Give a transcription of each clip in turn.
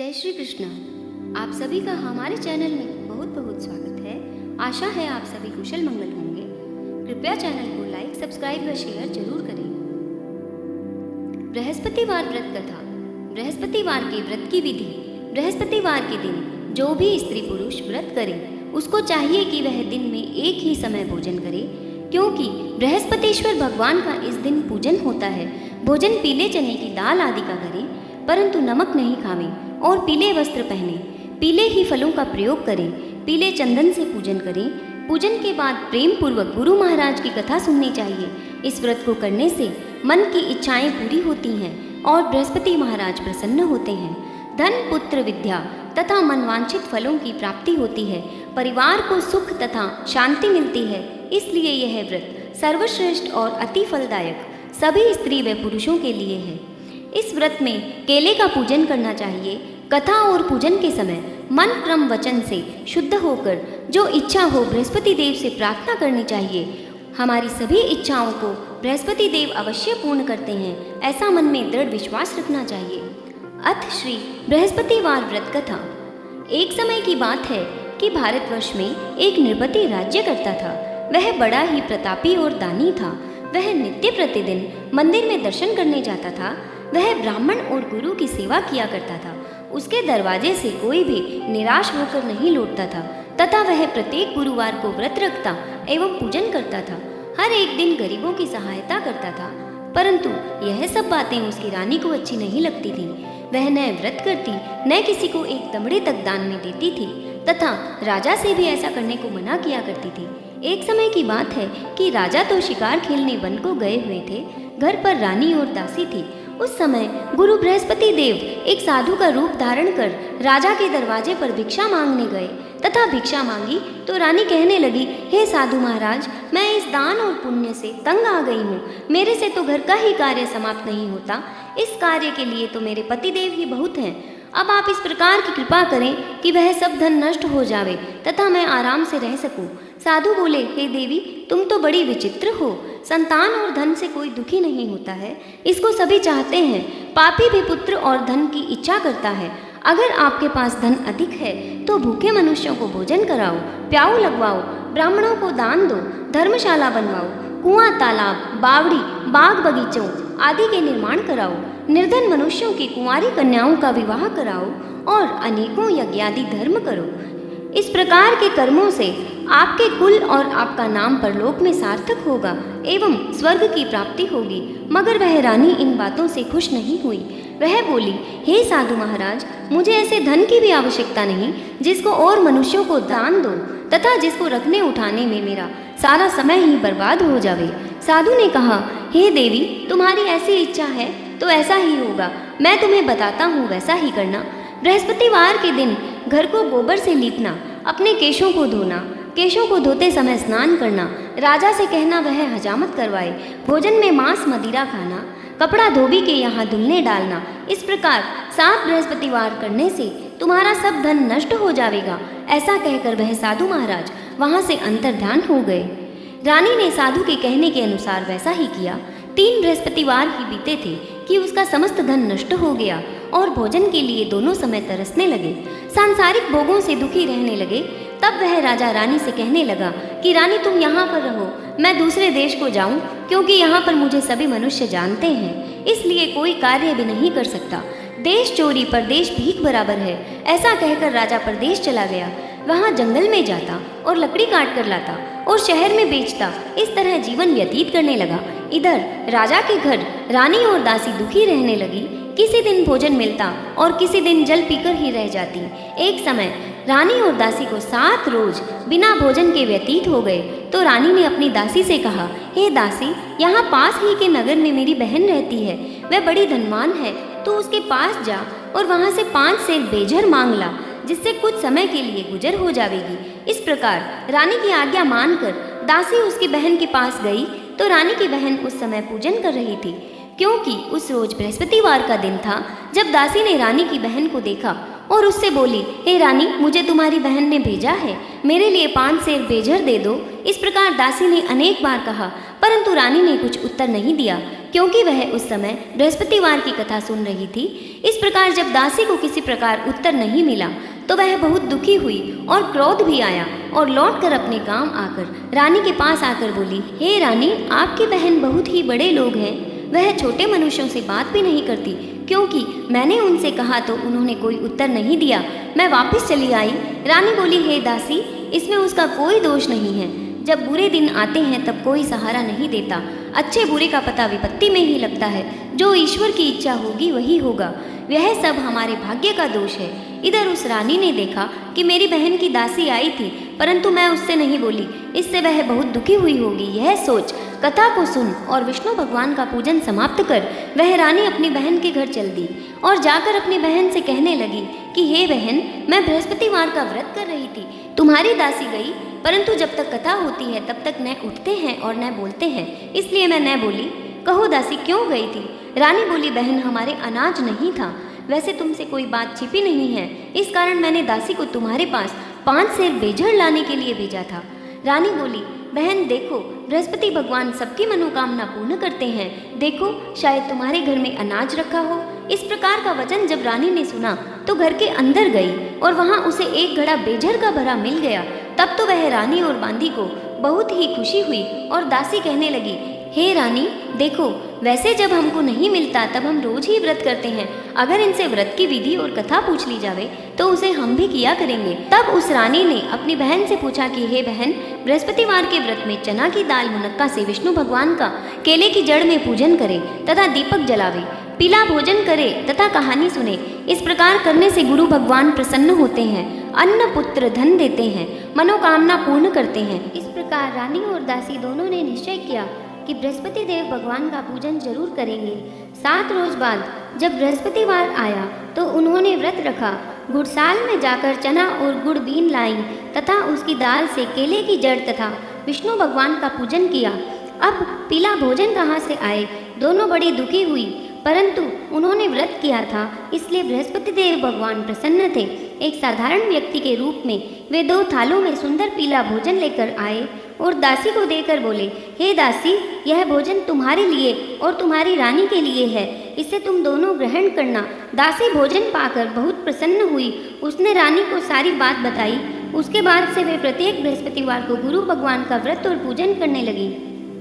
जय श्री कृष्ण। आप सभी का हमारे चैनल में बहुत बहुत स्वागत है। आशा है आप सभी कुशल मंगल होंगे। कृपया चैनल को लाइक, सब्सक्राइब व शेयर जरूर करें। बृहस्पतिवार व्रत कथा। बृहस्पतिवार के व्रत की विधि। बृहस्पतिवार के दिन जो भी स्त्री पुरुष व्रत करे उसको चाहिए कि वह दिन में एक ही समय भोजन करे, क्योंकि बृहस्पतिश्वर भगवान का इस दिन पूजन होता है। भोजन पीले चने की दाल आदि का करें, परंतु नमक नहीं खावें और पीले वस्त्र पहने, पीले ही फलों का प्रयोग करें, पीले चंदन से पूजन करें। पूजन के बाद प्रेम पूर्वक गुरु महाराज की कथा सुननी चाहिए। इस व्रत को करने से मन की इच्छाएं पूरी होती हैं और बृहस्पति महाराज प्रसन्न होते हैं। धन, पुत्र, विद्या तथा मनवांछित फलों की प्राप्ति होती है। परिवार को सुख तथा शांति मिलती है। इसलिए यह व्रत सर्वश्रेष्ठ और अति फलदायक सभी स्त्री व पुरुषों के लिए है। इस व्रत में केले का पूजन करना चाहिए। कथा और पूजन के समय मन, क्रम, वचन से शुद्ध होकर जो इच्छा हो बृहस्पति देव से प्रार्थना करनी चाहिए। हमारी सभी इच्छाओं को बृहस्पति देव अवश्य पूर्ण करते हैं, ऐसा मन में दृढ़ विश्वास रखना चाहिए। अथ श्री बृहस्पतिवार व्रत कथा। एक समय की बात है कि भारतवर्ष में एक नृपति राज्य करता था। वह बड़ा ही प्रतापी और दानी था। वह नित्य प्रतिदिन मंदिर में दर्शन करने जाता था। वह ब्राह्मण और गुरु की सेवा किया करता था। उसके दरवाजे से कोई भी निराश होकर नहीं लौटता था तथा वह प्रत्येक गुरुवार को व्रत रखता एवं पूजन करता था। हर एक दिन गरीबों की सहायता करता था, परंतु यह सब बातें उसकी रानी को अच्छी नहीं लगती थी। वह न व्रत करती, न किसी को एक तमड़े तक दान में देती थी तथा राजा से भी ऐसा करने को मना किया करती थी। एक समय की बात है कि राजा तो शिकार खेलने वन को गए हुए थे। घर पर रानी और दासी थी। उस समय गुरु बृहस्पति देव एक साधु का रूप धारण कर राजा के दरवाजे पर भिक्षा मांगने गए तथा भिक्षा मांगी तो रानी कहने लगी, हे साधु महाराज, मैं इस दान और पुण्य से तंग आ गई हूँ। मेरे से तो घर का ही कार्य समाप्त नहीं होता। इस कार्य के लिए तो मेरे पतिदेव ही बहुत हैं। अब आप इस प्रकार की कृपा करें कि वह सब धन नष्ट हो जावे तथा मैं आराम से रह सकूं। साधु बोले, हे देवी, तुम तो बड़ी विचित्र हो। संतान और धन से कोई दुखी नहीं होता है, इसको सभी चाहते हैं। पापी भी पुत्र और धन की इच्छा करता है। अगर आपके पास धन अधिक है तो भूखे मनुष्यों को भोजन कराओ, प्याऊ लगवाओ, ब्राह्मणों को दान दो, धर्मशाला बनवाओ, कुआं, तालाब, बावड़ी, बाग बगीचों आदि के निर्माण कराओ, निर्धन मनुष्यों की कुंवारी कन्याओं का विवाह कराओ और अनेकों यज्ञादि धर्म करो। इस प्रकार के कर्मों से आपके कुल और आपका नाम परलोक में सार्थक होगा एवं स्वर्ग की प्राप्ति होगी। मगर वह रानी इन बातों से खुश नहीं हुई। वह बोली, हे साधु महाराज, मुझे ऐसे धन की भी आवश्यकता नहीं जिसको और मनुष्यों को दान दो तथा जिसको रखने उठाने में मेरा सारा समय ही बर्बाद हो जावे। साधु ने कहा, हे देवी, तुम्हारी ऐसी इच्छा है तो ऐसा ही होगा। मैं तुम्हें बताता हूँ, वैसा ही करना। बृहस्पतिवार के दिन घर को गोबर से लीपना, अपने केशों को धोना, केशों को धोते समय स्नान करना, राजा से कहना वह हजामत करवाए, भोजन में मांस मदिरा खाना, कपड़ा धोबी के यहाँ धुलने डालना। इस प्रकार 7 बृहस्पतिवार करने से तुम्हारा सब धन नष्ट हो जाएगा। ऐसा कहकर वह साधु महाराज वहाँ से अंतर्ध्यान हो गए। रानी ने साधु के कहने के अनुसार वैसा ही किया। 3 बृहस्पतिवार ही बीते थे कि उसका समस्त धन नष्ट हो गया और भोजन के लिए दोनों समय तरसने लगे, सांसारिक भोगों से दुखी रहने लगे। तब वह राजा रानी से कहने लगा कि रानी, तुम यहाँ पर रहो, मैं दूसरे देश को जाऊँ, क्योंकि यहाँ पर मुझे सभी मनुष्य जानते हैं, इसलिए कोई कार्य भी नहीं कर सकता। देश चोरी परदेश भीख बराबर है। ऐसा कहकर राजा परदेश चला गया। वहाँ जंगल में जाता और लकड़ी काट कर लाता और शहर में बेचता। इस तरह जीवन व्यतीत करने लगा। इधर राजा के घर रानी और दासी दुखी रहने लगी। किसी दिन भोजन मिलता और किसी दिन जल पीकर ही रह जाती। एक समय रानी और दासी को 7 रोज बिना भोजन के व्यतीत हो गए तो रानी ने अपनी दासी से कहा, हे दासी, यहाँ पास ही के नगर में मेरी बहन रहती है। वह बड़ी धनवान है, तो उसके पास जा और वहाँ से 5 सेर बेझर मांग ला, जिससे कुछ समय के लिए गुजर हो जाएगी। इस प्रकार रानी की आज्ञा मानकर दासी उसकी बहन के पास गई तो रानी की बहन उस समय पूजन कर रही थी, क्योंकि उस रोज बृहस्पतिवार का दिन था। जब दासी ने रानी की बहन को देखा और उससे बोली, हे रानी, मुझे तुम्हारी बहन ने भेजा है, मेरे लिए 5 सेर बेझर दे दो। इस प्रकार दासी ने अनेक बार कहा, परंतु रानी ने कुछ उत्तर नहीं दिया। क्योंकि वह उस समय बृहस्पतिवार की कथा सुन रही थी। इस प्रकार जब दासी को किसी प्रकार उत्तर नहीं मिला तो वह बहुत दुखी हुई और क्रोध भी आया और लौटकर अपने गांव आकर रानी के पास आकर बोली, हे रानी, आपकी बहन बहुत ही बड़े लोग हैं, वह छोटे मनुष्यों से बात भी नहीं करती, क्योंकि मैंने उनसे कहा तो उन्होंने कोई उत्तर नहीं दिया। मैं वापस चली आई। रानी बोली, हे दासी, इसमें उसका कोई दोष नहीं है। जब बुरे दिन आते हैं तब कोई सहारा नहीं देता। अच्छे बुरे का पता विपत्ति में ही लगता है। जो ईश्वर की इच्छा होगी वही होगा। यह सब हमारे भाग्य का दोष है। इधर उस रानी ने देखा कि मेरी बहन की दासी आई थी, परंतु मैं उससे नहीं बोली। इससे वह बहुत दुखी हुई होगी। यह सोच कथा को सुन और विष्णु भगवान का पूजन समाप्त कर वह रानी अपनी बहन के घर चल दी और जाकर अपनी बहन से कहने लगी कि हे बहन, मैं बृहस्पतिवार का व्रत कर रही थी, तुम्हारी दासी गई, परंतु जब तक कथा होती है तब तक न उठते हैं और न बोलते हैं, इसलिए मैं न बोली। कहो दासी, क्यों गई थी? रानी बोली, बहन, हमारे अनाज नहीं था। वैसे तुमसे कोई बात छिपी नहीं है, इस कारण मैंने दासी को तुम्हारे पास 5 सेर बेजड़ लाने के लिए भेजा था। रानी बोली, बहन देखो, बृहस्पति भगवान सबकी मनोकामना पूर्ण करते हैं। देखो, शायद तुम्हारे घर में अनाज रखा हो। इस प्रकार का वचन जब रानी ने सुना तो घर के अंदर गई और वहां उसे एक घड़ा बेजड़ का भरा मिल गया। तब तो वह रानी और बांदी को बहुत ही खुशी हुई और दासी कहने लगी, हे रानी, देखो, वैसे जब हमको नहीं मिलता तब हम रोज ही व्रत करते हैं। अगर इनसे व्रत की विधि और कथा पूछ ली जावे तो उसे हम भी किया करेंगे। तब उस रानी ने अपनी बहन से पूछा कि हे बहन, बृहस्पतिवार के व्रत में चना की दाल मुनक्का से विष्णु भगवान का केले की जड़ में पूजन करे तथा दीपक जलावे, पीला भोजन करे तथा कहानी सुने। इस प्रकार करने से गुरु भगवान प्रसन्न होते हैं, अन्न पुत्र धन देते हैं, मनोकामना पूर्ण करते हैं। इस प्रकार रानी और दासी दोनों ने निश्चय किया कि बृहस्पति देव भगवान का पूजन जरूर करेंगे। 7 रोज बाद जब बृहस्पतिवार आया तो उन्होंने व्रत रखा। गुड़साल में जाकर चना और गुड़ बीन लाई तथा उसकी दाल से केले की जड़ तथा विष्णु भगवान का पूजन किया। अब पीला भोजन कहाँ से आए? दोनों बड़ी दुखी हुई, परंतु उन्होंने व्रत किया था, इसलिए बृहस्पति देव भगवान प्रसन्न थे। एक साधारण व्यक्ति के रूप में वे 2 थालों में सुंदर पीला भोजन लेकर आए और दासी को देकर बोले, हे दासी, यह भोजन तुम्हारे लिए और तुम्हारी रानी के लिए है, इसे तुम दोनों ग्रहण करना। दासी भोजन पाकर बहुत प्रसन्न हुई। उसने रानी को सारी बात बताई। उसके बाद से वे प्रत्येक बृहस्पतिवार को गुरु भगवान का व्रत और पूजन करने लगी।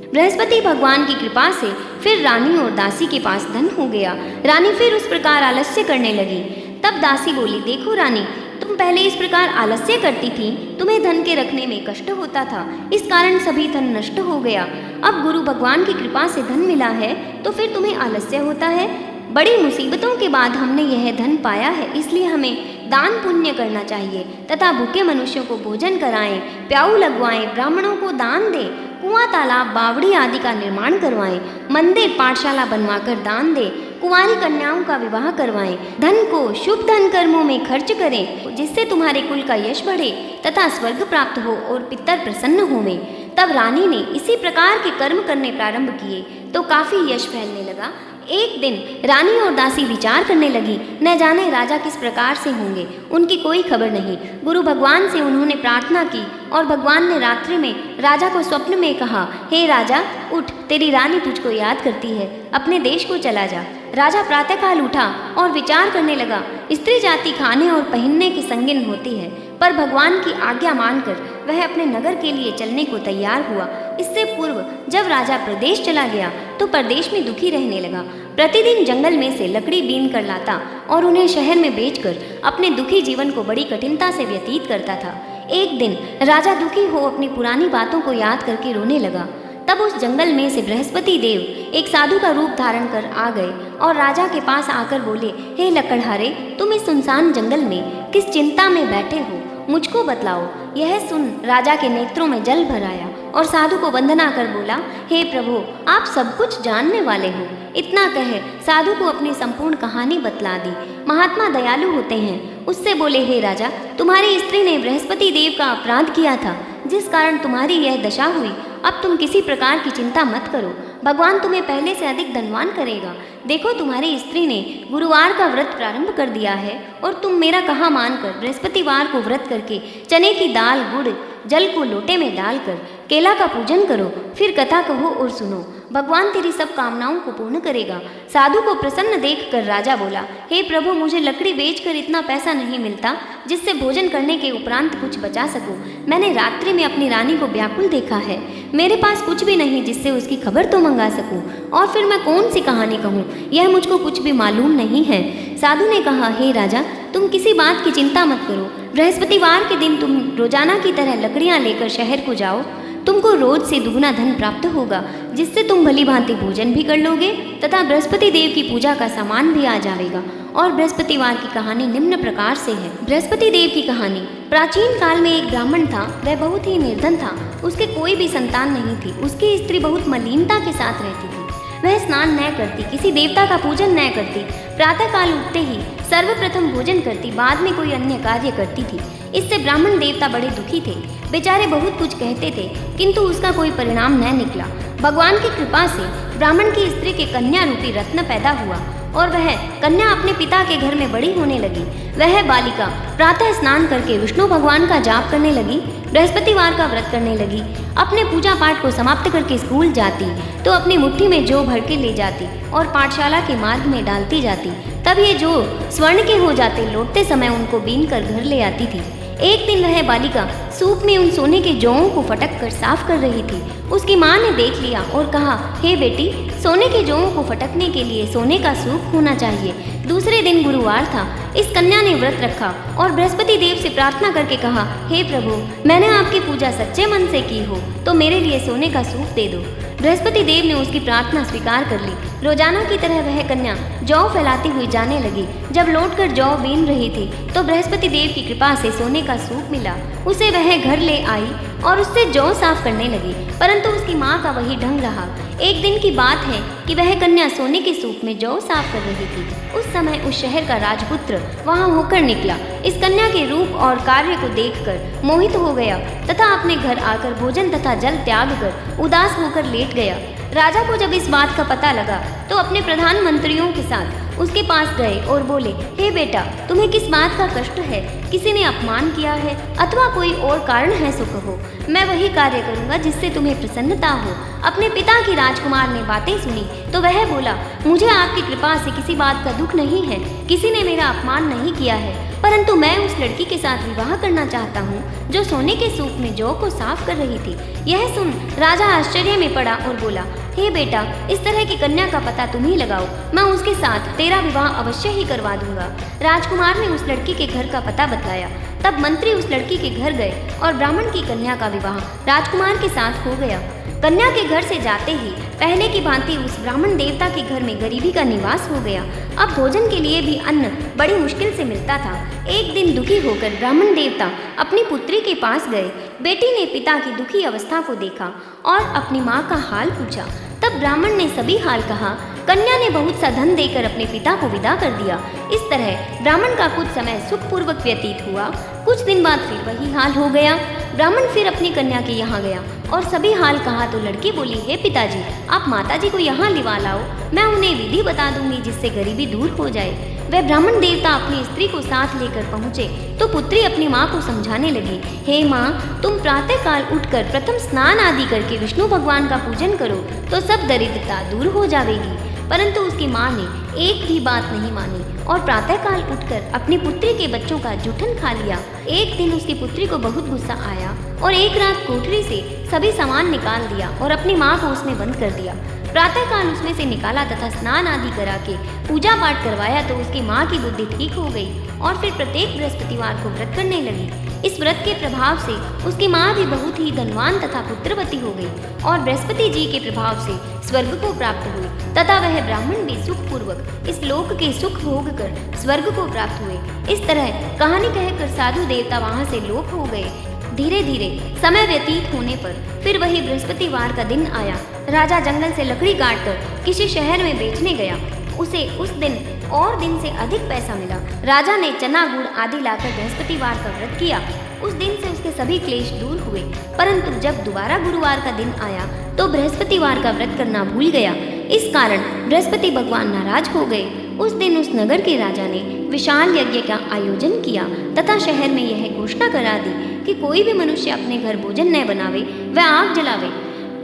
बृहस्पति भगवान की कृपा से फिर रानी और दासी के पास धन हो गया। रानी फिर उस प्रकार आलस्य करने लगी। तब दासी बोली, देखो रानी, तुम पहले इस प्रकार आलस्य करती थी, तुम्हें धन के रखने में कष्ट होता था, इस कारण सभी धन नष्ट हो गया। अब गुरु भगवान की कृपा से धन मिला है तो फिर तुम्हें आलस्य होता है। बड़ी मुसीबतों के बाद हमने यह धन पाया है, इसलिए हमें दान पुण्य करना चाहिए तथा भूखे मनुष्यों को भोजन कराएं, प्याऊ लगवाएं, ब्राह्मणों को दान दें, कुआं, तालाब, बावड़ी आदि का निर्माण करवाएं, मंदिर, पाठशाला बनवाकर दान दें, कुंवारी कन्याओं का विवाह करवाएं, धन को शुभ धन कर्मों में खर्च करें, जिससे तुम्हारे कुल का यश बढ़े तथा स्वर्ग प्राप्त हो और पितर प्रसन्न होवें। तब रानी ने इसी प्रकार के कर्म करने प्रारंभ किए तो काफी यश फैलने लगा। एक दिन रानी और दासी विचार करने लगी, न जाने राजा किस प्रकार से होंगे, उनकी कोई खबर नहीं। गुरु भगवान से उन्होंने प्रार्थना की और भगवान ने रात्रि में राजा को स्वप्न में कहा, हे राजा, उठ, तेरी रानी तुझको याद करती है, अपने देश को चला जा। राजा प्रातःकाल उठा और विचार करने लगा। स्त्री जाति खाने और पहनने की संगिन होती है, पर भगवान की आज्ञा मानकर वह अपने नगर के लिए चलने को तैयार हुआ। इससे पूर्व जब राजा प्रदेश चला गया तो प्रदेश में दुखी रहने लगा। प्रतिदिन जंगल में से लकड़ी बीन कर लाता और उन्हें शहर में बेचकर अपने दुखी जीवन को बड़ी कठिनता से व्यतीत करता था। एक दिन राजा दुखी हो अपनी पुरानी बातों को याद करके रोने लगा। तब उस जंगल में से बृहस्पति देव एक साधु का रूप धारण कर आ गए और राजा के पास आकर बोले, हे लकड़हारे, तुम इस सुनसान जंगल में किस चिंता में बैठे हो, मुझको बतलाओ। यह सुन राजा के नेत्रों में जल भर आया और साधु को वंदना कर बोला, हे प्रभु, आप सब कुछ जानने वाले हो। इतना कह साधु को अपनी संपूर्ण कहानी बतला दी। महात्मा दयालु होते हैं। उससे बोले, हे राजा, तुम्हारी स्त्री ने बृहस्पति देव का अपराध किया था, जिस कारण तुम्हारी यह दशा हुई। अब तुम किसी प्रकार की चिंता मत करो, भगवान तुम्हें पहले से अधिक धनवान करेगा। देखो, तुम्हारी स्त्री ने गुरुवार का व्रत प्रारंभ कर दिया है और तुम मेरा कहा मानकर बृहस्पतिवार को व्रत करके चने की दाल, गुड़, जल को लोटे में डालकर केला का पूजन करो, फिर कथा कहो और सुनो। भगवान तेरी सब कामनाओं को पूर्ण करेगा। साधु को प्रसन्न देखकर राजा बोला, हे प्रभु, मुझे लकड़ी बेचकर इतना पैसा नहीं मिलता जिससे भोजन करने के उपरांत कुछ बचा सकूं। मैंने रात्रि में अपनी रानी को व्याकुल देखा है। मेरे पास कुछ भी नहीं जिससे उसकी खबर तो मंगा सकूं, और फिर मैं कौन सी कहानी कहूँ, यह मुझको कुछ भी मालूम नहीं है। साधु ने कहा, हे राजा, तुम किसी बात की चिंता मत करो। बृहस्पतिवार के दिन तुम रोजाना की तरह लकड़ियाँ लेकर शहर को जाओ। तुमको रोज से दुगना धन प्राप्त होगा, जिससे तुम भली भांति भोजन भी कर लोगे तथा बृहस्पति देव की पूजा का सामान भी आ जाएगा। और बृहस्पतिवार की कहानी निम्न प्रकार से है। बृहस्पति देव की कहानी। प्राचीन काल में एक ब्राह्मण था। वह बहुत ही निर्धन था। उसके कोई भी संतान नहीं थी। उसकी स्त्री बहुत मलिनता के साथ रहती थी। वह स्नान न करती, किसी देवता का पूजन न करती, प्रातःकाल उठते ही सर्वप्रथम भोजन करती, बाद में कोई अन्य कार्य करती थी। इससे ब्राह्मण देवता बड़े दुखी थे। बेचारे बहुत कुछ कहते थे, किंतु उसका कोई परिणाम न निकला। भगवान की कृपा से ब्राह्मण की स्त्री के कन्या रूपी रत्न पैदा हुआ और वह कन्या अपने पिता के घर में बड़ी होने लगी। वह बालिका प्रातः स्नान करके विष्णु भगवान का जाप करने लगी, बृहस्पतिवार का व्रत करने लगी। अपने पूजा पाठ को समाप्त करके स्कूल जाती तो अपनी मुट्ठी में जौ भर के ले जाती और पाठशाला के मार्ग में डालती जाती। तब ये जौ स्वर्ण के हो जाते, लौटते समय उनको बीन कर घर ले आती थी। एक दिन वह बालिका सूप में उन सोने के जौओं को फटक कर साफ कर रही थी। उसकी माँ ने देख लिया और कहा, हे बेटी, सोने के जौओं को फटकने के लिए सोने का सूप होना चाहिए। दूसरे दिन गुरुवार था। इस कन्या ने व्रत रखा और बृहस्पति देव से प्रार्थना करके कहा, हे प्रभु, मैंने आपकी पूजा सच्चे मन से की हो तो मेरे लिए सोने का सूप दे दो। बृहस्पति देव ने उसकी प्रार्थना स्वीकार कर ली। रोजाना की तरह वह कन्या जौ फैलाती हुई जाने लगी। जब लौटकर जौ बीन रही थी तो बृहस्पति देव की कृपा से सोने का सूप मिला। उसे वह घर ले आई और उससे जौ साफ करने लगी, परंतु उसकी माँ का वही ढंग रहा। एक दिन की बात है कि वह कन्या सोने के सूप में जौ साफ कर रही थी। उस समय उस शहर का राजपुत्र वहां होकर निकला। इस कन्या के रूप और कार्य को देखकर मोहित हो गया तथा अपने घर आकर भोजन तथा जल त्याग कर उदास होकर लेट गया। राजा को जब इस बात का पता लगा तो अपने प्रधानमंत्रियों के साथ उसके पास गए और बोले, हे बेटा, तुम्हें किस बात का कष्ट है? किसी ने अपमान किया है अथवा कोई और कारण है सो कहो। मैं वही कार्य करूंगा जिससे तुम्हें प्रसन्नता हो। अपने पिता की राजकुमार ने बातें सुनी तो वह बोला, मुझे आपकी कृपा से किसी बात का दुख नहीं है। किसी ने मेरा अपमान नहीं किया है, परंतु मैं उस लड़की के साथ विवाह करना चाहता हूँ जो सोने के सूप में जौ को साफ कर रही थी। यह सुन राजा आश्चर्य में पड़ा और बोला, हे बेटा, इस तरह की कन्या का पता तुम ही लगाओ। मैं उसके साथ तेरा विवाह अवश्य ही करवा दूंगा। राजकुमार ने उस लड़की के घर का पता बताया। तब मंत्री उस लड़की के घर गए और ब्राह्मण की कन्या का विवाह राजकुमार के साथ हो गया। कन्या के घर से जाते ही पहले की भांति उस ब्राह्मण देवता के घर में गरीबी का निवास हो गया। अब भोजन के लिए भी अन्न बड़ी मुश्किल से मिलता था। एक दिन दुखी होकर ब्राह्मण देवता अपनी पुत्री के पास गए। बेटी ने पिता की दुखी अवस्था को देखा और अपनी माँ का हाल पूछा। तब ब्राह्मण ने सभी हाल कहा। कन्या ने बहुत सा धन देकर अपने पिता को विदा कर दिया। इस तरह ब्राह्मण का कुछ समय सुखपूर्वक व्यतीत हुआ। कुछ दिन बाद फिर वही हाल हो गया। ब्राह्मण फिर अपनी कन्या के यहाँ गया और सभी हाल कहा तो लड़की बोली, हे पिताजी, आप माताजी को यहाँ लिवा लाओ। मैं उन्हें विधि बता दूंगी जिससे गरीबी दूर हो जाए। वह ब्राह्मण देवता अपनी स्त्री को साथ लेकर पहुँचे तो पुत्री अपनी माँ को समझाने लगी, हे माँ, तुम प्रातःकाल उठकर प्रथम स्नान आदि करके विष्णु भगवान का पूजन करो तो सब दरिद्रता दूर हो जाएगी। परंतु उसकी माँ ने एक भी बात नहीं मानी और प्रातःकाल उठकर अपनी पुत्री के बच्चों का जूठन खा लिया। एक दिन उसकी पुत्री को बहुत गुस्सा आया और एक रात कोठरी से सभी सामान निकाल दिया और अपनी माँ को उसमें बंद कर दिया। प्रातःकाल उसमें से निकाला तथा स्नान आदि करा के पूजा पाठ करवाया तो उसकी माँ की बुद्धि ठीक हो गई और फिर प्रत्येक बृहस्पतिवार को व्रत करने लगी। इस व्रत के प्रभाव से उसकी माँ भी बहुत ही धनवान तथा पुत्रवती हो गई और बृहस्पति जी के प्रभाव से स्वर्ग को प्राप्त हुई तथा वह ब्राह्मण भी सुखपूर्वक इस लोक के सुख भोग कर स्वर्ग को प्राप्त हुए। इस तरह कहानी कहकर साधु देवता वहाँ से लोप हो गए। धीरे धीरे समय व्यतीत होने पर फिर वही बृहस्पतिवार का दिन आया। राजा जंगल से लकड़ी काटकर किसी शहर में बेचने गया। उसे उस दिन और दिन से अधिक पैसा मिला। राजा ने चना गुड़ आदि लाकर बृहस्पतिवार का व्रत किया। उस दिन से उसके सभी क्लेश दूर हुए। परंतु जब दोबारा गुरुवार का दिन आया तो बृहस्पतिवार का व्रत करना भूल गया। इस कारण बृहस्पति भगवान नाराज हो गए। उस दिन उस नगर के राजा ने विशाल यज्ञ का आयोजन किया तथा शहर में यह घोषणा करा दी कि कोई भी मनुष्य अपने घर भोजन न बनावे, वह आग जलावे।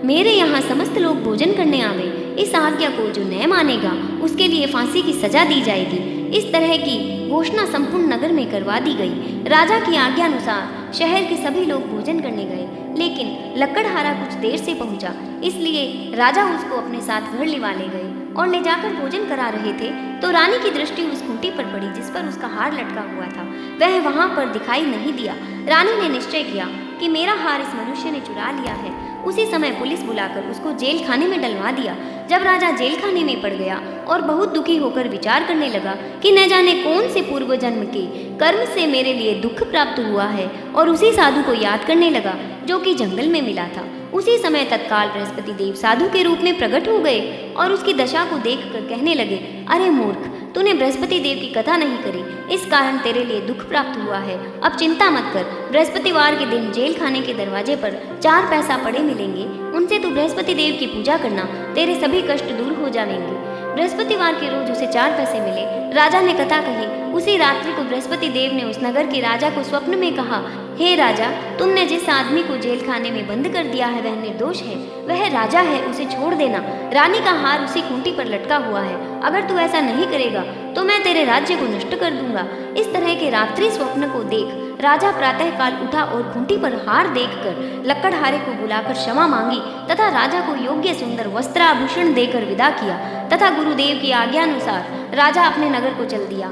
मेरे यहाँ समस्त लोग भोजन करने आवे। इस आज्ञा को जो न मानेगा उसके लिए फांसी की सजा दी जाएगी। इस तरह की घोषणा संपूर्ण नगर में करवा दी गई। राजा की आज्ञा अनुसार शहर के सभी लोग भोजन करने गए, लेकिन लकड़हारा कुछ देर से पहुंचा, इसलिए राजा उसको अपने साथ घर लिवा ले गए और ले जाकर भोजन करा रहे थे तो रानी की दृष्टि उस खूंटी पर पड़ी जिस पर उसका हार लटका हुआ था। वह वहां पर दिखाई नहीं दिया। रानी ने निश्चय किया कि मेरा हार इस मनुष्य ने चुरा लिया है। उसी समय पुलिस बुलाकर उसको जेल खाने में डलवा दिया। जब राजा जेल खाने में पड़ गया और बहुत दुखी होकर विचार करने लगा कि न जाने कौन से पूर्व जन्म के कर्म से मेरे लिए दुख प्राप्त हुआ है, और उसी साधु को याद करने लगा जो कि जंगल में मिला था। उसी समय तत्काल बृहस्पति देव साधु के रूप में प्रकट हो गए और उसकी दशा को देखकर कहने लगे, अरे मूर्ख, तूने बृहस्पति देव की कथा नहीं करी, इस कारण तेरे लिए दुख प्राप्त हुआ है। अब चिंता मत कर, बृहस्पतिवार के दिन जेल खाने के दरवाजे पर 4 पैसा पड़े मिलेंगे, उनसे तू बृहस्पति देव की पूजा करना, तेरे सभी कष्ट दूर हो जाएंगे। बृहस्पतिवार के रोज उसे 4 पैसे मिले। राजा ने कथा कही। उसी रात्रि को बृहस्पति देव ने उस नगर के राजा को स्वप्न में कहा, हे राजा, तुमने जिस आदमी को जेल खाने में बंद कर दिया है वह निर्दोष है, वह राजा है, उसे छोड़ देना। रानी का हार उसी खूंटी पर लटका हुआ है, अगर तू ऐसा नहीं करेगा तो मैं तेरे राज्य को नष्ट कर दूंगा। इस तरह के रात्रि स्वप्न को देख राजा प्रातःकाल उठा और खूंटी पर हार देखकर लकड़हारे को बुलाकर क्षमा मांगी तथा राजा को योग्य सुंदर वस्त्राभूषण देकर विदा किया तथा गुरुदेव की आज्ञा अनुसार राजा अपने नगर को चल दिया।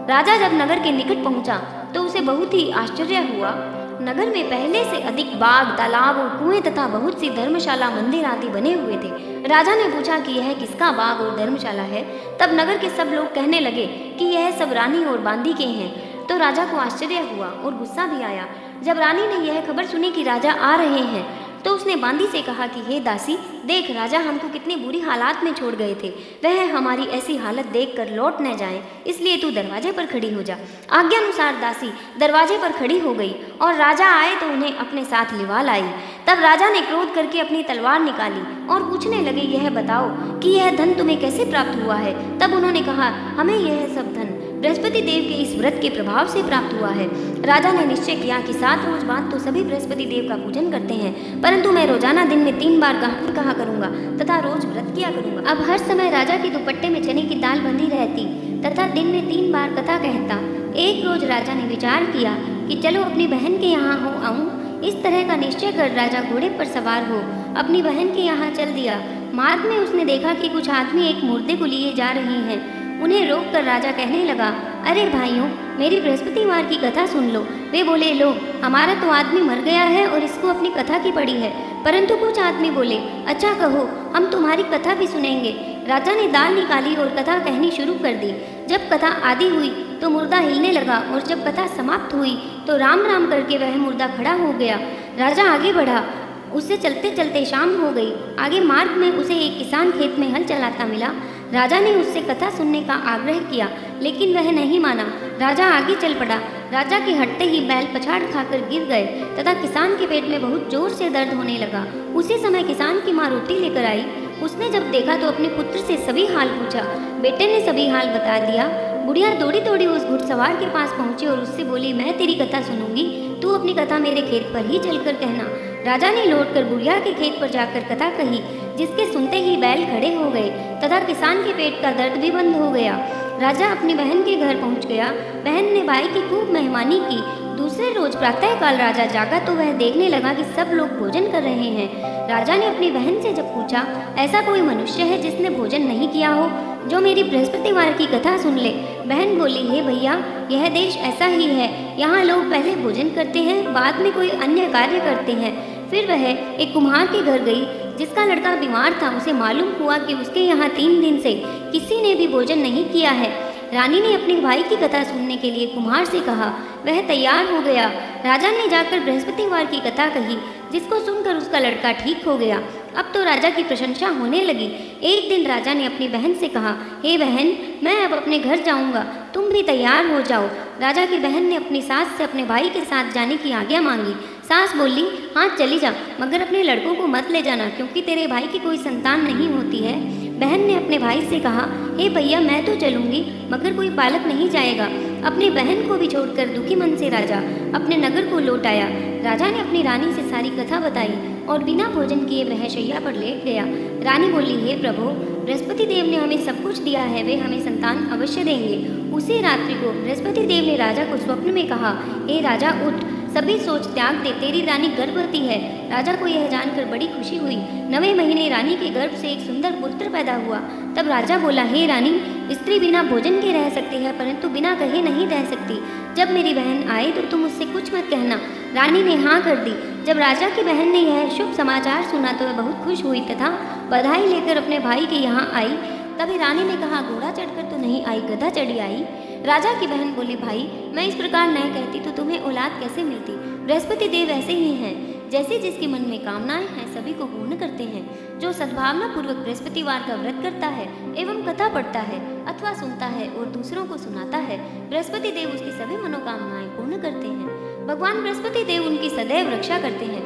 राजा जब नगर के निकट पहुंचा तो उसे बहुत ही आश्चर्य हुआ। नगर में पहले से अधिक बाग, तालाब और कुएं तथा बहुत सी धर्मशाला, मंदिर आदि बने हुए थे। राजा ने पूछा कि यह किसका बाग और धर्मशाला है। तब नगर के सब लोग कहने लगे कि यह सब रानी और बांदी के हैं। तो राजा को आश्चर्य हुआ और गुस्सा भी आया। जब रानी ने यह खबर सुनी कि राजा आ रहे हैं तो उसने बांदी से कहा कि हे दासी, देख राजा हमको कितनी बुरी हालात में छोड़ गए थे, वह हमारी ऐसी हालत देखकर लौट न जाएं, इसलिए तू दरवाजे पर खड़ी हो जा। आज्ञा अनुसार दासी दरवाजे पर खड़ी हो गई और राजा आए तो उन्हें अपने साथ लिवा लाई। तब राजा ने क्रोध करके अपनी तलवार निकाली और पूछने लगे, यह बताओ कि यह धन तुम्हें कैसे प्राप्त हुआ है। तब उन्होंने कहा, हमें यह सब धन बृहस्पति देव के इस व्रत के प्रभाव से प्राप्त हुआ है। राजा ने निश्चय किया कि 7 रोज बाद तो सभी बृहस्पति देव का पूजन करते हैं, परंतु मैं रोजाना दिन में 3 बार कहा करूंगा तथा रोज व्रत किया करूंगा। अब हर समय राजा के दुपट्टे में चने की दाल बंधी रहती तथा दिन में 3 बार कथा कहता। एक रोज राजा ने विचार किया कि चलो अपनी बहन के यहाँ हो आऊं। इस तरह का निश्चय कर राजा घोड़े पर सवार हो अपनी बहन के यहाँ चल दिया। मार्ग में उसने देखा कि कुछ आदमी एक मुर्दे को लिए जा रहे हैं। उन्हें रोककर राजा कहने लगा, अरे भाइयों, मेरी बृहस्पतिवार की कथा सुन लो। वे बोले, लो, हमारा तो आदमी मर गया है और इसको अपनी कथा की पड़ी है। परंतु कुछ आदमी बोले, अच्छा कहो, हम तुम्हारी कथा भी सुनेंगे। राजा ने दाल निकाली और कथा कहनी शुरू कर दी। जब कथा आदि हुई तो मुर्दा हिलने लगा और जब कथा समाप्त हुई तो राम राम करके वह मुर्दा खड़ा हो गया। राजा आगे बढ़ा। उससे चलते चलते शाम हो गई। आगे मार्ग में उसे एक किसान खेत में हल चलाता मिला। राजा ने उससे कथा सुनने का आग्रह किया, लेकिन वह नहीं माना। राजा आगे चल पड़ा। राजा के हटते ही बैल पछाड़ खाकर गिर गए तथा किसान के पेट में बहुत जोर से दर्द होने लगा। उसी समय किसान की माँ रोटी लेकर आई। उसने जब देखा तो अपने पुत्र से सभी हाल पूछा। बेटे ने सभी हाल बता दिया। बुढ़िया दौड़ी दौड़ी उस घुड़सवार के पास पहुंची और उससे बोली, मैं तेरी कथा सुनूंगी, तू अपनी कथा मेरे खेत पर ही चलकर कहना। राजा ने लौटकर बुढ़िया के खेत पर जाकर कथा कही, जिसके सुनते ही बैल खड़े हो गए तथा किसान के पेट का दर्द भी बंद हो गया। राजा अपनी बहन के घर पहुंच गया। बहन ने भाई की खूब मेहमानी की। दूसरे रोज प्रातःकाल राजा जागा तो वह देखने लगा कि सब लोग भोजन कर रहे हैं। राजा ने अपनी बहन से जब पूछा, ऐसा कोई मनुष्य है जिसने भोजन नहीं किया हो, जो मेरी बृहस्पतिवार की कथा सुन ले। बहन बोली, हे भैया, यह देश ऐसा ही है। यहाँ लोग पहले भोजन करते हैं, बाद में कोई अन्य कार्य करते हैं। फिर वह एक कुम्हार के घर गई जिसका लड़का बीमार था। उसे मालूम हुआ कि उसके यहाँ 3 दिन से किसी ने भी भोजन नहीं किया है। रानी ने अपने भाई की कथा सुनने के लिए कुम्हार से कहा। वह तैयार हो गया। राजा ने जाकर बृहस्पतिवार की कथा कही, जिसको सुनकर उसका लड़का ठीक हो गया। अब तो राजा की प्रशंसा होने लगी। एक दिन राजा ने अपनी बहन से कहा, हे बहन, मैं अब अपने घर जाऊंगा, तुम भी तैयार हो जाओ। राजा की बहन ने अपनी सास से अपने भाई के साथ जाने की आज्ञा मांगी। सास बोली, हाँ चली जा, मगर अपने लड़कों को मत ले जाना, क्योंकि तेरे भाई की कोई संतान नहीं होती है। बहन ने अपने भाई से कहा, हे भैया, मैं तो चलूंगी, मगर कोई बालक नहीं जाएगा। अपनी बहन को भी छोड़कर दुखी मन से राजा अपने नगर को लौट आया। राजा ने अपनी रानी से सारी कथा बताई। और बिना भोजन किए वह शैया पर लेट गया। रानी बोली, हे प्रभु, बृहस्पति देव ने हमें सब कुछ दिया है, वे हमें संतान अवश्य देंगे। उसी रात्रि को बृहस्पति देव ने राजा को स्वप्न में कहा, हे राजा, उठ, सभी सोच त्याग दे, तेरी रानी गर्भवती है। राजा को यह जानकर बड़ी खुशी हुई। 9वें महीने रानी के गर्भ से एक सुंदर पुत्र पैदा हुआ। तब राजा बोला, हे रानी, स्त्री बिना भोजन के रह सकती है, परंतु बिना कहे नहीं रह सकती। जब मेरी बहन आए तो तुम उससे कुछ मत कहना। रानी ने हाँ कर दी। जब राजा की बहन ने यह शुभ समाचार सुना तो वह बहुत खुश हुई तथा बधाई लेकर अपने भाई के यहाँ आई। तभी रानी ने कहा, घोड़ा चढ़कर तो नहीं आई, गधा चढ़ी आई। राजा की बहन बोली, भाई, मैं इस प्रकार नहीं कहती तो तुम्हें औलाद कैसे मिलती। बृहस्पति देव ऐसे ही हैं, जैसे जिसके मन में कामनाएं हैं सभी को पूर्ण करते हैं। जो सद्भावना पूर्वक बृहस्पतिवार का व्रत करता है एवं कथा पढ़ता है अथवा सुनता है और दूसरों को सुनाता है, बृहस्पति देव उसकी सभी मनोकामनाएं पूर्ण करते हैं। भगवान बृहस्पति देव उनकी सदैव रक्षा करते हैं।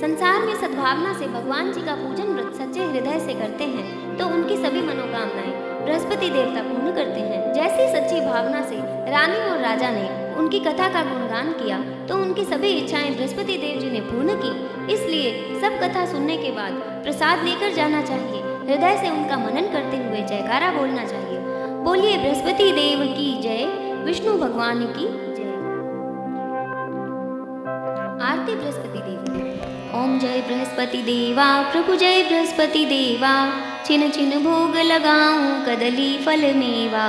संसार में सद्भावना से भगवान जी का पूजन व्रत सच्चे हृदय से करते हैं तो उनकी सभी मनोकामनाएं बृहस्पति देवता पूर्ण करते हैं। जैसी सच्ची भावना से रानी और राजा ने उनकी कथा का गुणगान किया तो उनकी सभी इच्छाएं बृहस्पति देव जी ने पूर्ण की। इसलिए सब कथा सुनने के बाद प्रसाद लेकर जाना चाहिए। हृदय से उनका मनन करते हुए जयकारा बोलना चाहिए। बोलिए बृहस्पति देव की जय, विष्णु भगवान की जय। आरती बृहस्पति देव की। ओम जय बृहस्पति देवा, प्रभु जय बृहस्पति देवा, छिन छिन भोग लगाऊं कदली फल मेवा।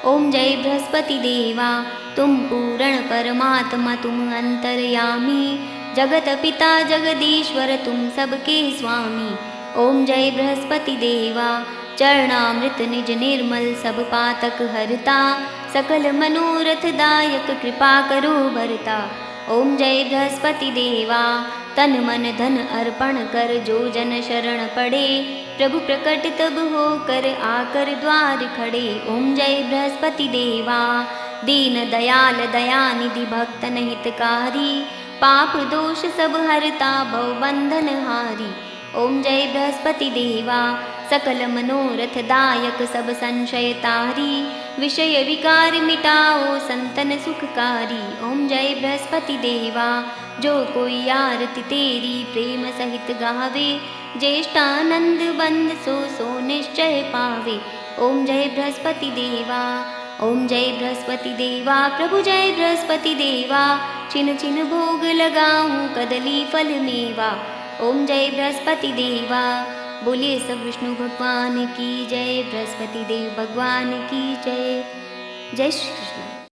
ओम जय बृहस्पति देवा, तुम पूर्ण परमात्मा, तुम अंतर्यामी, जगत पिता जगदीश्वर, तुम सबके स्वामी। ओम जय बृहस्पति देवा, चरणामृत निज निर्मल, सब पातक हरता, सकल मनोरथ दायक, कृपा करो भरता। ओम जय बृहस्पति देवा, तन मन धन अर्पण कर, जो जन शरण पड़े, प्रभु प्रकट तब हो कर, आकर द्वार खड़े। ओम जय बृहस्पति देवा, दीन दयाल दयानिधि, भक्तन हितकारी, पाप दोष सब हरता, भव बंधन हारी। ओम जय बृहस्पति देवा, सकल मनोरथ दायक, सब संशय तारी, विषय विकार मिटाओ, संतन सुखकारी। ओम जय बृहस्पति देवा, जो कोई आरती तेरी प्रेम सहित गावे, ज्येष्ठानंद बंद सो सो निश्चय पावे। ओम जय बृहस्पति देवा, ओम जय बृहस्पति देवा, प्रभु जय बृहस्पति देवा, छिन छिन भोग लगाऊं कदली फल मेवा। ओम जय बृहस्पति देवा, बोलिए सब विष्णु भगवान की जय, बृहस्पति देव भगवान की जय। जय श्री कृष्ण।